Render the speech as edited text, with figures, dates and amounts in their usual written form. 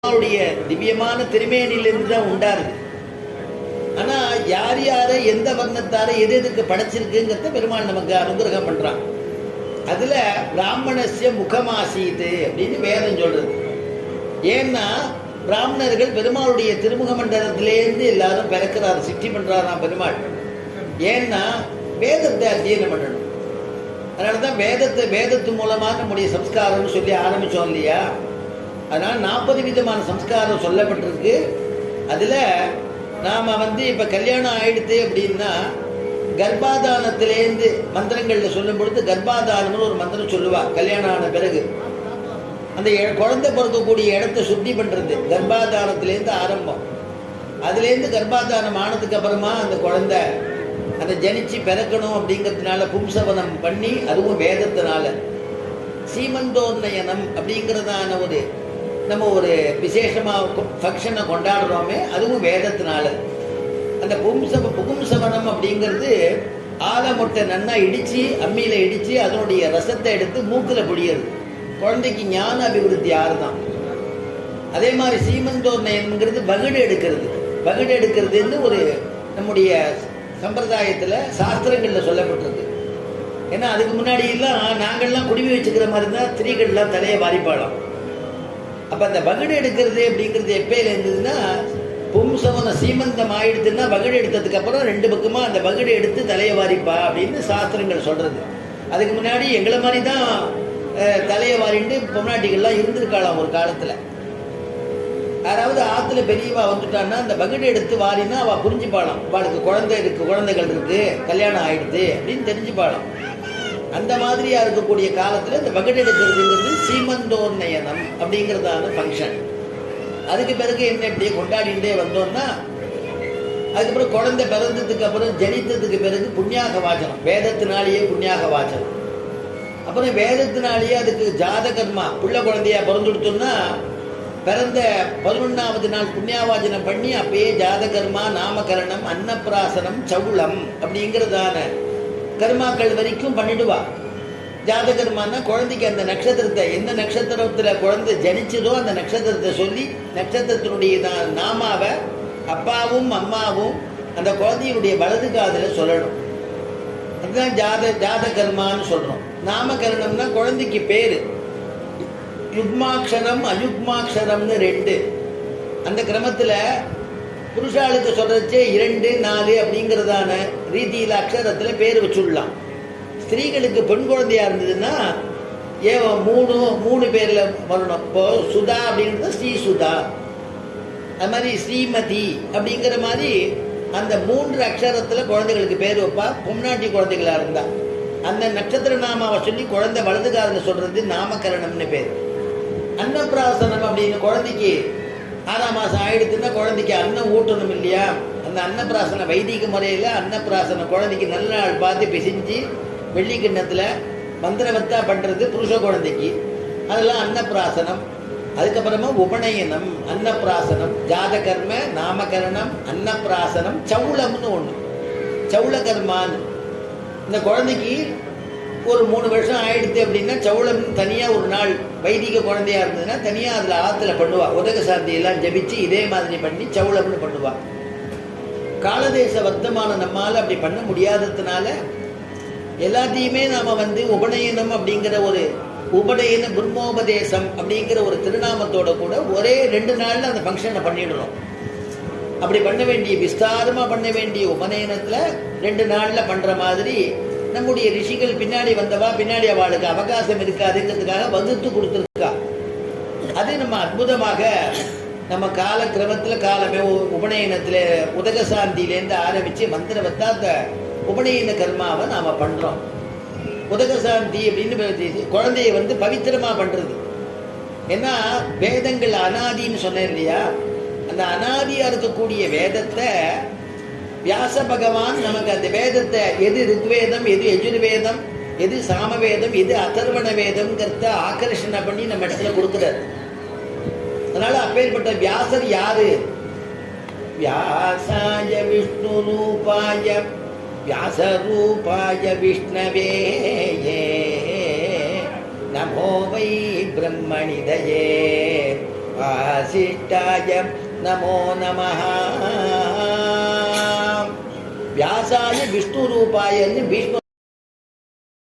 அவருடைய திவ்யமான திருமேனிலிருந்து தான் உண்டாருது. ஆனா யார் யாரை எந்த வர்ணத்தார எது எதுக்கு படைச்சிருக்குங்கிறத பெருமாள் நமக்கு அனுகிரகம் பண்றான். அதுல பிராமணஸ்ய முகமாசீது அப்படின்னு வேதம் சொல்றது. ஏன்னா பிராமணர்கள் பெருமாளுடைய திருமுக மண்டலத்திலேருந்து எல்லாரும் பிறக்கிறார், சிட்டி பண்றாராம் பெருமாள். ஏன்னா வேதத்தை அத்தியனம் பண்ணணும். அதனாலதான் வேதத்து மூலமா நம்முடைய சம்ஸ்காரம்னு சொல்லி ஆரம்பிச்சோம் இல்லையா. அதனால 40 விதமான சம்ஸ்காரம் சொல்லப்பட்டிருக்கு. அதுல நாம இப்ப கல்யாணம் ஆயிடுத்து அப்படின்னா கர்ப்பாதானத்திலேருந்து மந்திரங்கள்ல சொல்லும் பொழுது கர்ப்பாதானம்னு ஒரு மந்திரம் சொல்லுவா. கல்யாணம் ஆன பிறகு அந்த குழந்தை பிறக்கக்கூடிய இடத்தை சுத்தி பண்றது கர்ப்பாதானத்திலேருந்து ஆரம்பம். அதுலேருந்து கர்ப்பாதானம் ஆனதுக்கு அப்புறமா அந்த குழந்தை அதை ஜனிச்சு பிறக்கணும் அப்படிங்கிறதுனால பும்சவனம் பண்ணி, அதுவும் வேதத்தினால சீமந்தோன்னயனம் அப்படிங்கிறதான நம்ம ஒரு விசேஷமாக ஃபங்க்ஷனை கொண்டாடுறோமே, அதுவும் வேதத்தினால. அந்த புகும்சவனம் அப்படிங்கிறது ஆலமொட்டை நன்னா இடித்து அம்மியில் இடித்து அதனுடைய ரசத்தை எடுத்து மூக்கில் புழியறது. குழந்தைக்கு ஞான அபிவிருத்தி ஆறுதான். அதே மாதிரி சீமந்தோன்னயனம்ங்கிறது வகுடு எடுக்கிறதுன்னு ஒரு நம்முடைய சம்பிரதாயத்தில் சாஸ்திரங்களில் சொல்லப்பட்டிருக்கு. ஏன்னா அதுக்கு முன்னாடி எல்லாம் நாங்கள்லாம் குடிவி வச்சுக்கிற மாதிரி தான் ஸ்திரீகள்லாம் தலையை வாரிப்பாளாம். அப்போ அந்த வகுடு எடுக்கிறது அப்படிங்கிறது எப்பயில இருந்ததுன்னா, பும்சவன சீமந்தம் ஆயிடுதுன்னா வகுடு எடுத்ததுக்கு அப்புறம் 2 பக்கமா அந்த வகுடு எடுத்து தலையை வாரிப்பா அப்படின்னு சாஸ்திரங்கள் சொல்றது. அதுக்கு முன்னாடி எங்களை மாதிரி தான் தலையை வாரிட்டு பொம்னாட்டிகள்லாம் இருந்திருக்காளாம் ஒரு காலத்துல. யாராவது ஆத்துல பெரியவா வந்துட்டான்னா அந்த வகுடு எடுத்து வாரினா அவள் புரிஞ்சுப்பாளாம். அவளுக்கு குழந்தைகள் இருக்கு, கல்யாணம் ஆயிடுது அப்படின்னு தெரிஞ்சுப்பாளாம். அந்த மாதிரியா இருக்கக்கூடிய காலத்துல இந்த வகுடு எடுக்கிறதுங்கிறது சீமந்தோன்னயனம் அப்படிங்கிறதான ஃபங்க்ஷன். அதுக்கு பிறகு என்ன இப்படியே கொண்டாடிட்டே வந்தோம்னா, அதுக்கப்புறம் குழந்தை பிறந்ததுக்கு அப்புறம் ஜனித்ததுக்கு பிறகு புண்ணியாக வாச்சனம், வேதத்தினாலேயே புண்ணியாக வாச்சனம். அப்புறம் வேதத்தினாலேயே அதுக்கு ஜாதகர்மா புள்ள குழந்தையா பிறந்துடுத்தோம்னா பிறந்த 11வது நாள் புண்ணியாவாஜனம் பண்ணி அப்பயே ஜாதகர்மா, நாமகரணம், அன்னப்பிராசனம், சவுளம் அப்படிங்கிறதான கர்மாக்கள் வரைக்கும் பண்ணிடுவா. ஜாதகர்மானா குழந்தைக்கு அந்த நட்சத்திரத்தை, எந்த நட்சத்திரத்துல குழந்தை ஜனிச்சதோ அந்த நட்சத்திரத்தை சொல்லி நட்சத்திரத்தினுடைய நாமாவை அப்பாவும் அம்மாவும் அந்த குழந்தையுடைய வலது காதுல சொல்லணும். அதுதான் ஜாதகர்மான்னு சொல்றோம். நாமகரணம்னா குழந்தைக்கு பேரு. யுக்மாட்சரம் அயுக்மாட்சரம்னு 2. அந்த கிரமத்துல புருஷாளுக்கு சொல்றச்சே 2, 4 அப்படிங்கிறதான ரீதியில அக்ஷரத்துல பேர் வச்சுடலாம். ஸ்திரீகளுக்கு பெண் குழந்தையா இருந்ததுன்னா 3 பேர்ல வரணும். இப்போ சுதா அப்படிங்கிறது ஸ்ரீ சுதா, அது மாதிரி ஸ்ரீமதி அப்படிங்கிற மாதிரி அந்த 3 அக்ஷரத்துல குழந்தைகளுக்கு பேர் வைப்பா. பொம்நாட்டி குழந்தைகளா இருந்தா அந்த நட்சத்திர நாமாவை சொல்லி குழந்தை வலது காதுல சொல்றது நாமகரணம்னு பேர். அன்னப்பிராசனம் அப்படின்னு குழந்தைக்கு 6ஆம் மாதம் ஆயிடுச்சுன்னா குழந்தைக்கு அன்னம் ஊட்டணும் இல்லையா. அந்த அன்னப்பிராசன வைதிக முறையில் அன்னப்பிராசனம் குழந்தைக்கு நல்ல நாள் பார்த்து பிசிஞ்சு வெள்ளி கிண்ணத்தில் மந்திரவத்தா பண்ணுறது புருஷ குழந்தைக்கு, அதெல்லாம் அன்னப்பிராசனம். அதுக்கப்புறமா உபநயனம், அன்னப்பிராசனம், ஜாதகர்ம, நாமகரணம், அன்னப்பிராசனம், சவுளம்னு ஒன்று, சவுளகர்மான்னு. இந்த குழந்தைக்கு ஒரு 3 வருஷம் ஆயிடுச்சு அப்படின்னா சவுளம் தனியாக ஒரு நாள் வைதிக குழந்தையா இருந்ததுன்னா தனியாக அதில் ஆற்றுல பண்ணுவா. உதக சாந்தியெல்லாம் ஜபிச்சு இதே மாதிரி பண்ணி சவுளம்னு பண்ணுவா. காலதேச வர்த்தமான நம்மால் அப்படி பண்ண முடியாததுனால எல்லாத்தையுமே நாம் உபநயனம் அப்படிங்கிற ஒரு உபநயன பிரம்மோபதேசம் அப்படிங்கிற ஒரு திருநாமத்தோட கூட ஒரே 2 நாளில் அந்த ஃபங்க்ஷனை பண்ணிடணும். அப்படி பண்ண வேண்டிய விஸ்தாரமாக பண்ண வேண்டிய உபநயனத்தில் 2 நாளில் பண்ணுற மாதிரி நம்முடைய ரிஷிகள் பின்னாடி அவளுக்கு அவகாசம் இருக்காதுங்கிறதுக்காக வகுத்து கொடுத்துருக்கா. அது நம்ம அற்புதமாக நம்ம காலக்கிரமத்தில் காலமே உபநயனத்தில் உதகசாந்தியிலேருந்து ஆரம்பித்து மந்திரவத்தா அந்த உபநயன கர்மாவை நாம் பண்ணுறோம். உதகசாந்தி அப்படின்னு குழந்தைய பவித்திரமாக பண்ணுறது. ஏன்னா வேதங்கள் அனாதின்னு சொன்னேன் இல்லையா, அந்த அனாதியாக இருக்கக்கூடிய வேதத்தை வியாச பகவான் நமக்கு அந்த வேதத்தை எது ருக்வேதம், எது யஜுர்வேதம், எது சாமவேதம், எது அதர்வண வேதம்ங்கிறத ஆகர்ஷணை பண்ணி நம்ம இடத்துல கொடுக்குறாரு. அதனால அப்பேற்பட்ட வியாசர் யாரு? வியாசாய விஷ்ணு ரூபாய வியாச ரூபாய விஷ்ணவே நமோ வை பிரம்மணிதயே வாசிஷ்டாய நமோ நமஹ. வியாசாய விஷ்ணு ரூபாயன்னு பீஷ்ம